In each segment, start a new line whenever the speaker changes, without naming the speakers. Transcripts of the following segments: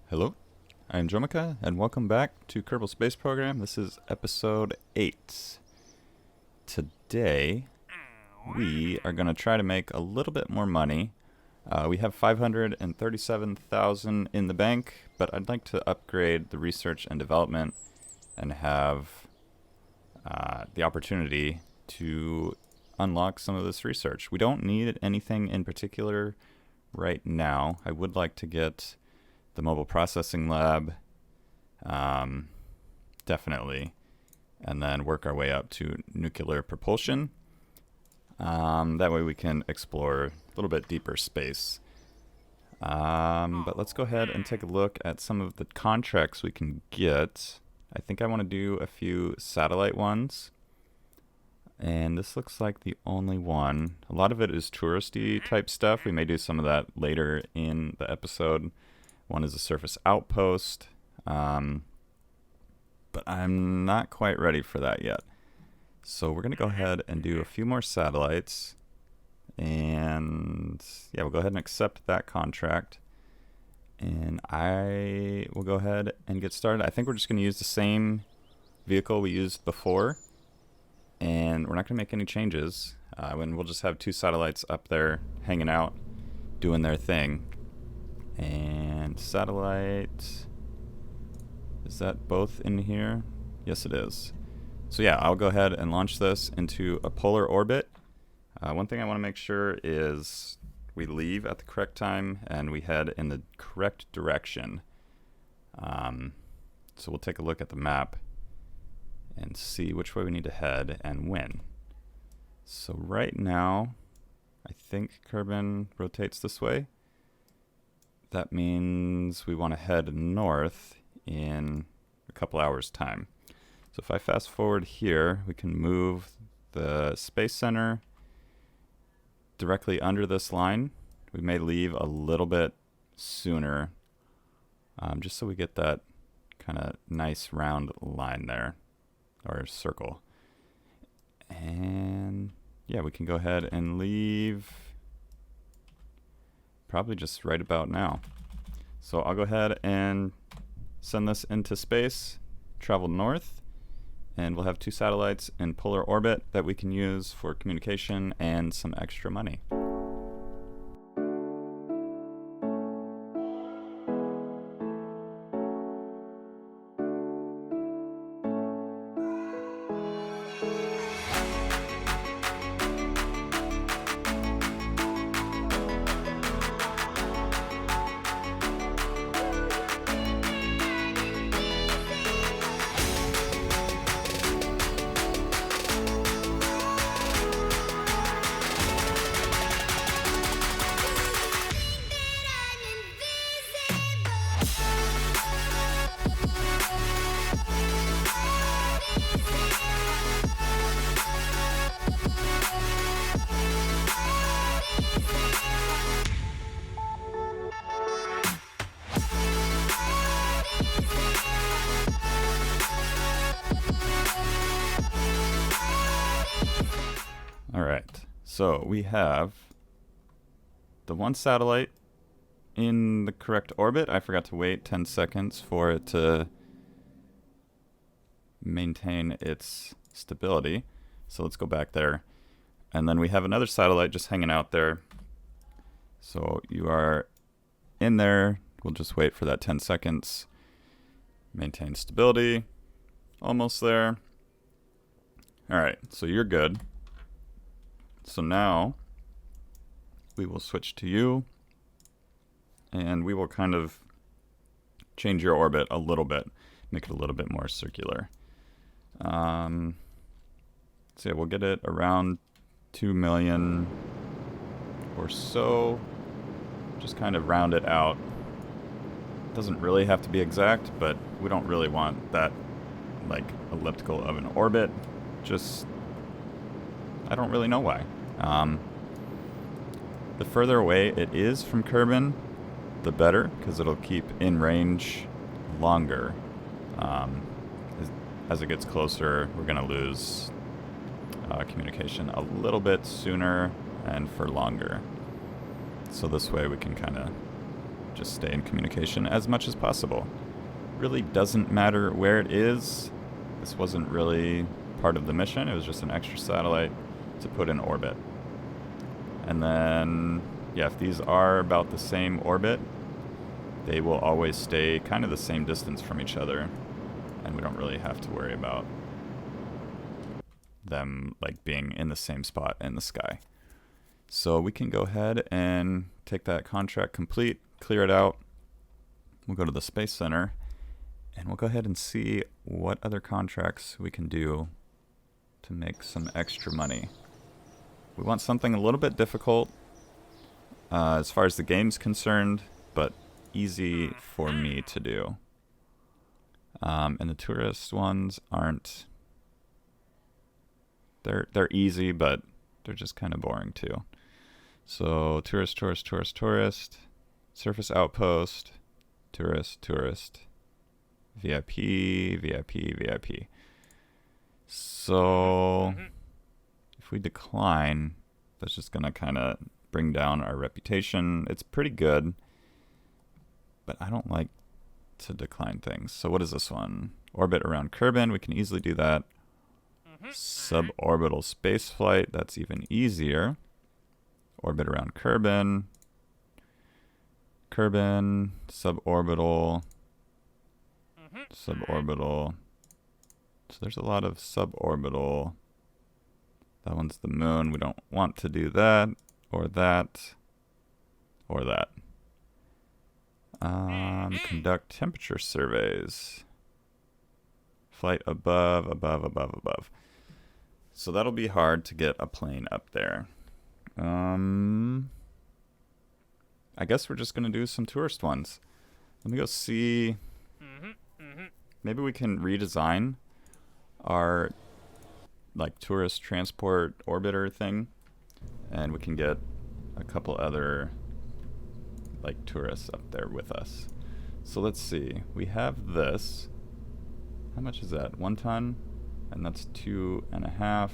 Hello, I'm Jomika, and welcome back to Kerbal Space Program. This is episode 8. Today, we are going to try to make a little bit more money. We have 537,000 in the bank, but I'd like to upgrade the research and development and have the opportunity to unlock some of this research. We don't need anything in particular right now. I would like to get the mobile processing lab, definitely, and then work our way up to nuclear propulsion. That way we can explore a little bit deeper space. But let's go ahead and take a look at some of the contracts we can get. I think I want to do a few satellite ones. And this looks like the only one. A lot of it is touristy type stuff. We may do some of that later in the episode. One is a surface outpost. But I'm not quite ready for that yet. So we're going to go ahead and do a few more satellites. And yeah, we'll go ahead and accept that contract. And I will go ahead and get started. I think we're just going to use the same vehicle we used before. And we're not going to make any changes. And we'll just have 2 satellites up there hanging out, doing their thing. And satellite, is that both in here? Yes, it is. So yeah, I'll go ahead and launch this into a polar orbit. One thing I want to make sure is we leave at the correct time and we head in the correct direction. So we'll take a look at the map and see which way we need to head and when. So right now, I think Kerbin rotates this way. That means we want to head north in a couple hours' time. So if I fast forward here, we can move the Space Center directly under this line. We may leave a little bit sooner, just so we get that kind of nice round line there. Or circle. And yeah, we can go ahead and leave probably just right about now. So I'll go ahead and send this into space, travel north, and we'll have 2 satellites in polar orbit that we can use for communication and some extra money. Alright, so we have the 1 satellite in the correct orbit. I forgot to wait 10 seconds for it to maintain its stability. So let's go back there. And then we have another satellite just hanging out there. So you are in there. We'll just wait for that 10 seconds. Maintain stability. Almost there. Alright, so you're good. So now we will switch to you, and we will kind of change your orbit a little bit, make it a little bit more circular. So yeah, we'll get it around 2 million or so, just kind of round it out. Doesn't really have to be exact, but we don't really want that like elliptical of an orbit. Just, I don't really know why. The further away it is from Kerbin, the better, because it'll keep in range longer. As it gets closer, we're going to lose communication a little bit sooner and for longer. So this way we can kind of just stay in communication as much as possible. Really doesn't matter where it is. This wasn't really part of the mission. It was just an extra satellite to put in orbit. And then, yeah, if these are about the same orbit, they will always stay kind of the same distance from each other, and we don't really have to worry about them like being in the same spot in the sky. So we can go ahead and take that contract complete, clear it out. We'll go to the Space Center, and we'll go ahead and see what other contracts we can do to make some extra money. We want something a little bit difficult as far as the game's concerned, but easy for me to do. And the tourist ones aren't... They're easy, but they're just kind of boring too. So tourist, surface outpost, tourist, VIP, VIP. So if we decline, that's just going to kind of bring down our reputation. It's pretty good, but I don't like to decline things. So what is this one? Orbit around Kerbin. We can easily do that. Suborbital spaceflight. That's even easier. Orbit around Kerbin. Suborbital. So there's a lot of suborbital. That one's the moon. We don't want to do that, or that, or that. Conduct temperature surveys. Flight above. So that'll be hard to get a plane up there. I guess we're just going to do some tourist ones. Let me go see. Maybe we can redesign our like tourist transport orbiter thing, and we can get a couple other like tourists up there with us. So let's see. We have this. How much is that? 1 ton? And that's 2.5.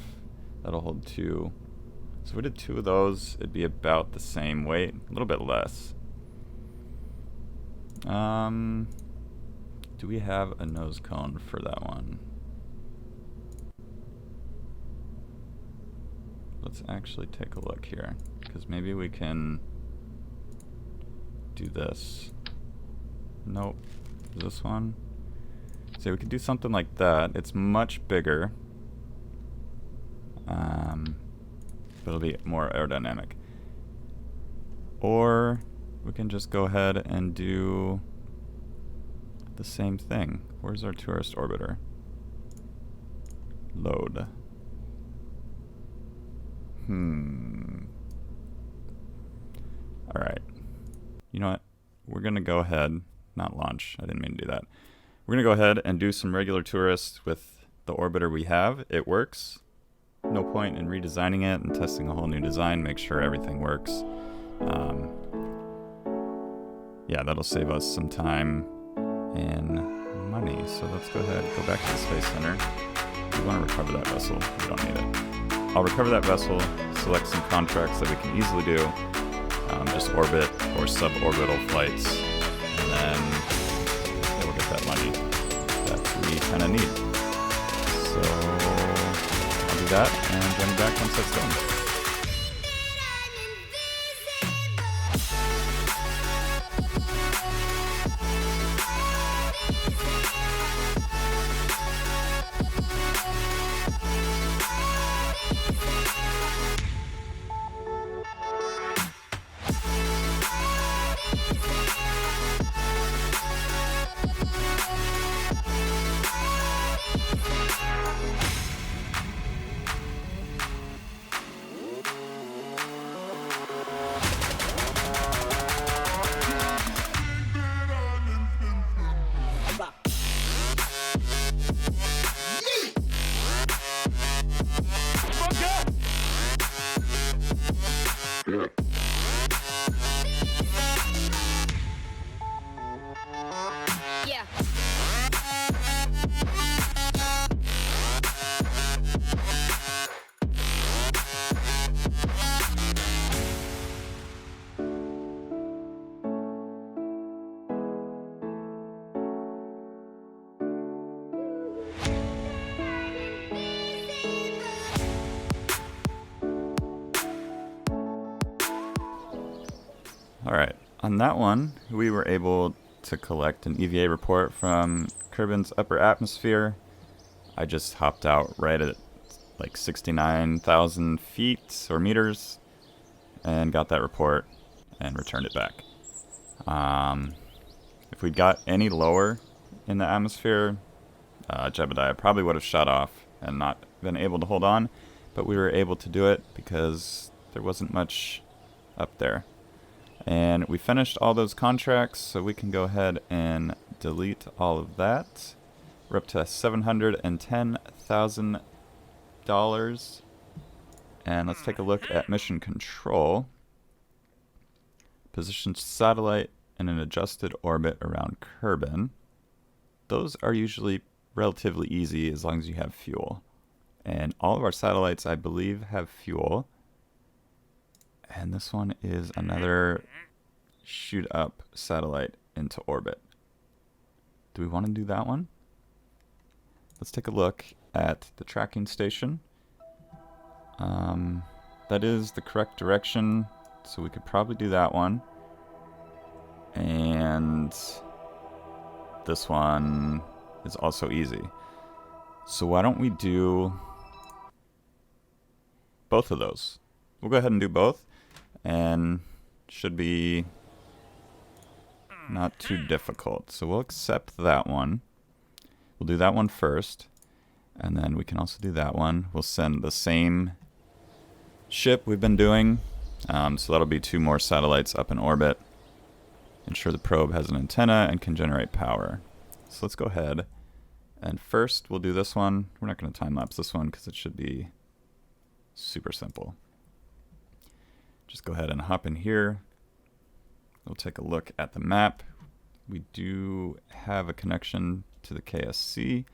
That'll hold 2. So if we did 2 of those, it'd be about the same weight, a little bit less. Do we have a nose cone for that one? Let's actually take a look here, because maybe we can do this. Nope. Is this one? So we could do something like that. It's much bigger. But it'll be more aerodynamic. Or we can just go ahead and do the same thing. Where's our tourist orbiter? Load. Alright. You know what? We're going to go ahead, not launch, I didn't mean to do that. We're going to go ahead and do some regular tourists with the orbiter we have. It works. No point in redesigning it and testing a whole new design. Make sure everything works. Yeah, that'll save us some time and money. So let's go ahead, go back to the Space Center. We want to recover that vessel. We don't need it. I'll recover that vessel, select some contracts that we can easily do. Just orbit or suborbital flights. And then we'll get that money that we kind of need. So I'll do that and join you back once that's done. All right, on that one, we were able to collect an EVA report from Kerbin's upper atmosphere. I just hopped out right at like 69,000 feet or meters and got that report and returned it back. If we got any lower in the atmosphere, Jebediah probably would have shut off and not been able to hold on, but we were able to do it because there wasn't much up there. And we finished all those contracts, so we can go ahead and delete all of that. We're up to $710,000. And let's take a look at mission control. Position satellite in an adjusted orbit around Kerbin. Those are usually relatively easy as long as you have fuel. And all of our satellites, I believe, have fuel. And this one is another shoot up satellite into orbit. Do we want to do that one? Let's take a look at the tracking station. That is the correct direction, so we could probably do that one. And this one is also easy. So why don't we do both of those? We'll go ahead and do both, and should be not too difficult. So we'll accept that one. We'll do that one first, and then we can also do that one. We'll send the same ship we've been doing, so that'll be 2 more satellites up in orbit. Ensure the probe has an antenna and can generate power. So let's go ahead, and first we'll do this one. We're not going to time-lapse this one because it should be super simple. Just go ahead and hop in here. We'll take a look at the map. We do have a connection to the KSC,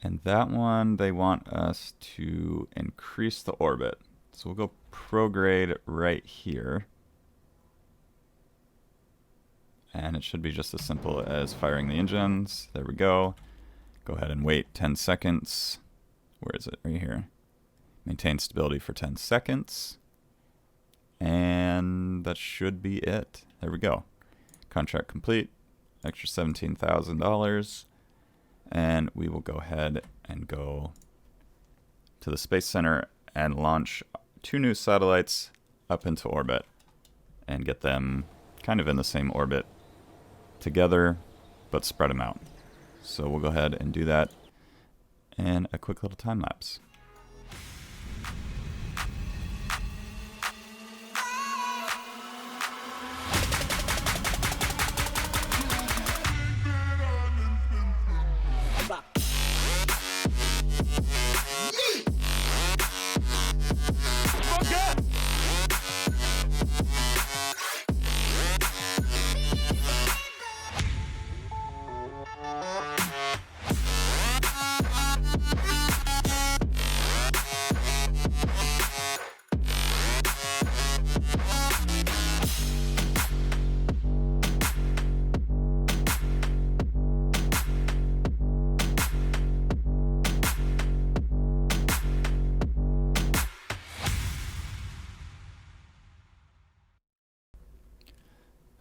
and that one they want us to increase the orbit. So we'll go prograde right here. And it should be just as simple as firing the engines. There we go. Go ahead and wait 10 seconds. Where is it? Right here. Maintain stability for 10 seconds. And that should be it. There we go. Contract complete. Extra $17,000. And we will go ahead and go to the Space Center and launch 2 new satellites up into orbit and get them kind of in the same orbit together, but spread them out. So we'll go ahead and do that in a quick little time lapse.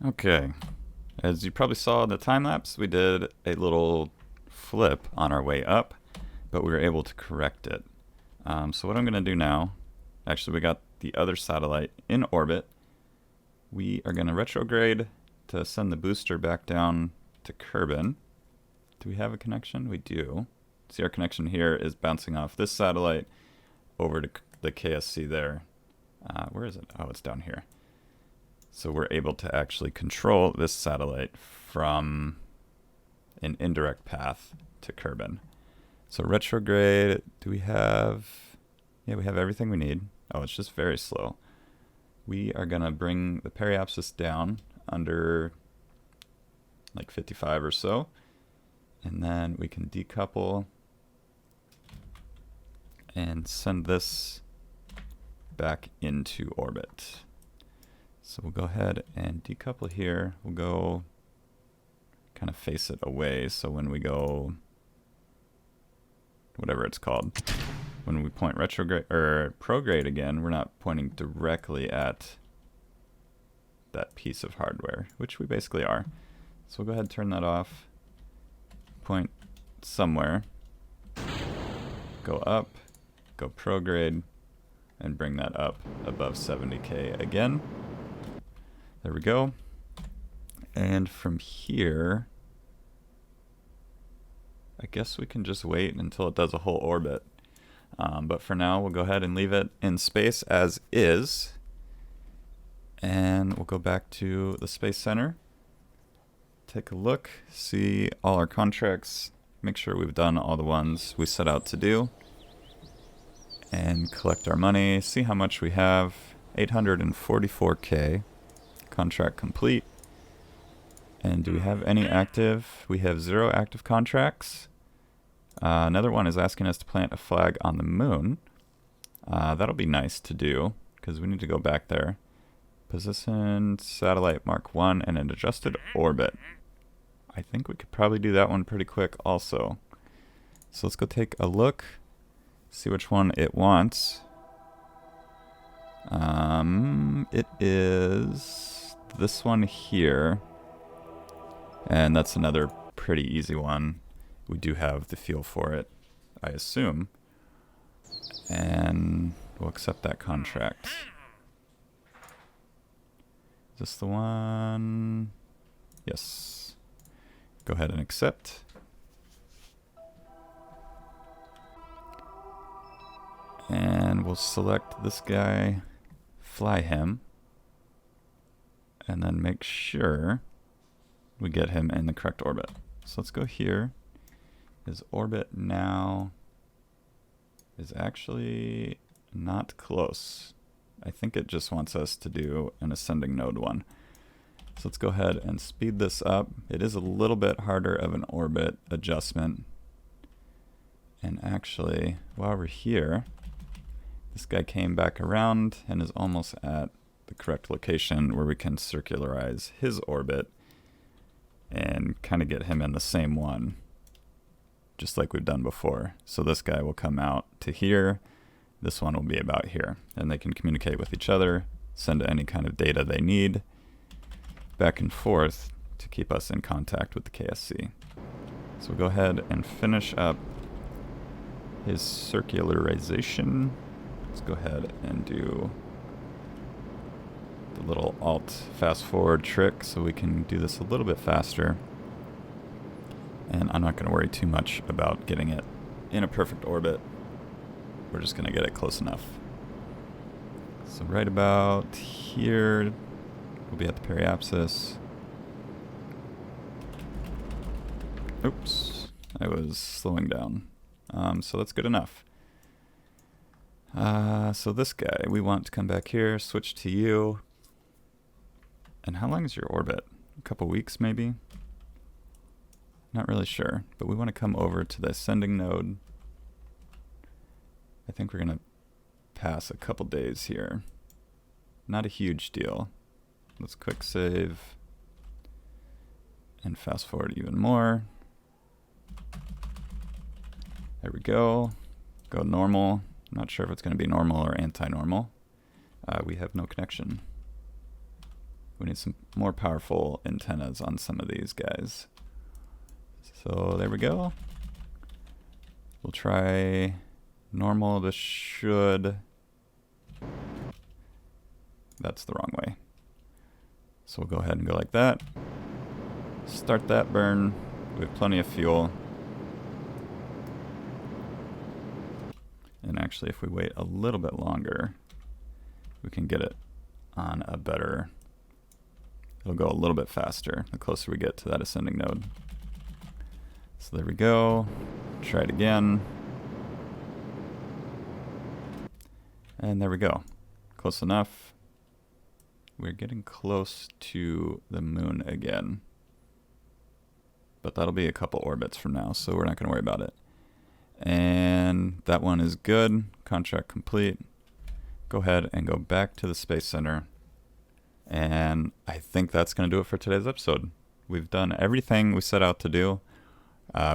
Okay, as you probably saw in the time lapse, we did a little flip on our way up, but we were able to correct it. So what I'm going to do now, actually we got the other satellite in orbit. We are going to retrograde to send the booster back down to Kerbin. Do we have a connection? We do. See, our connection here is bouncing off this satellite over to the KSC there. Where is it? Oh, it's down here. So we're able to actually control this satellite from an indirect path to Kerbin. So retrograde, do we have... Yeah, we have everything we need. Oh, it's just very slow. We are going to bring the periapsis down under like 55 or so. And then we can decouple and send this back into orbit. So we'll go ahead and decouple here. We'll go kind of face it away. So when we go, whatever it's called, when we point retrograde or prograde again, we're not pointing directly at that piece of hardware, which we basically are. So we'll go ahead and turn that off, point somewhere, go up, go prograde, and bring that up above 70K again. There we go. And from here, I guess we can just wait until it does a whole orbit. But for now, we'll go ahead and leave it in space as is. And we'll go back to the Space Center. Take a look, see all our contracts, make sure we've done all the ones we set out to do. And collect our money, see how much we have. 844K. Contract complete. And do we have any active? We have 0 active contracts. Another one is asking us to plant a flag on the moon. That'll be nice to do, because we need to go back there. Position satellite Mark 1 in an adjusted orbit. I think we could probably do that one pretty quick also. So let's go take a look, see which one it wants. It is this one here. And that's another pretty easy one. We do have the fuel for it, I assume. And we'll accept that contract. Is this the one? Yes. Go ahead and accept. And we'll select this guy, fly him, and then make sure we get him in the correct orbit. So let's go here. His orbit now is actually not close. I think it just wants us to do an ascending node one. So let's go ahead and speed this up. It is a little bit harder of an orbit adjustment. And actually, while we're here, this guy came back around and is almost at the correct location where we can circularize his orbit and kind of get him in the same one, just like we've done before. So this guy will come out to here, this one will be about here, and they can communicate with each other, send any kind of data they need, back and forth to keep us in contact with the KSC. So we'll go ahead and finish up his circularization. Let's go ahead and do the little alt fast forward trick so we can do this a little bit faster. And I'm not going to worry too much about getting it in a perfect orbit. We're just going to get it close enough. So right about here, we'll be at the periapsis. Oops, I was slowing down. So that's good enough. So this guy, we want to come back here, switch to you. And how long is your orbit? A couple weeks maybe? Not really sure, but we want to come over to the ascending node. I think we're going to pass a couple days here. Not a huge deal. Let's quick save and fast forward even more. There we go. Go normal. Not sure if it's going to be normal or anti-normal. We have no connection. We need some more powerful antennas on some of these guys. So there we go. We'll try normal. This should... That's the wrong way. So we'll go ahead and go like that. Start that burn. We have plenty of fuel. And actually, if we wait a little bit longer, we can get it on a better... It'll go a little bit faster the closer we get to that ascending node. So there we go. Try it again. And there we go. Close enough. We're getting close to the moon again. But that'll be a couple orbits from now, so we're not going to worry about it. And that one is good. Contract complete. Go ahead and go back to the Space Center. And I think that's going to do it for today's episode. We've done everything we set out to do.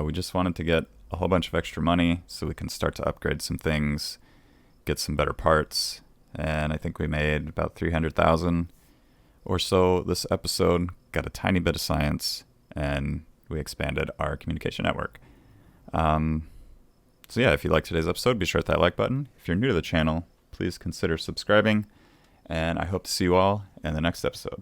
We just wanted to get a whole bunch of extra money so we can start to upgrade some things, get some better parts. And I think we made about 300,000 or so this episode, got a tiny bit of science, and we expanded our communication network. So yeah, if you liked today's episode, be sure to hit that like button. If you're new to the channel, please consider subscribing, and I hope to see you all in the next episode.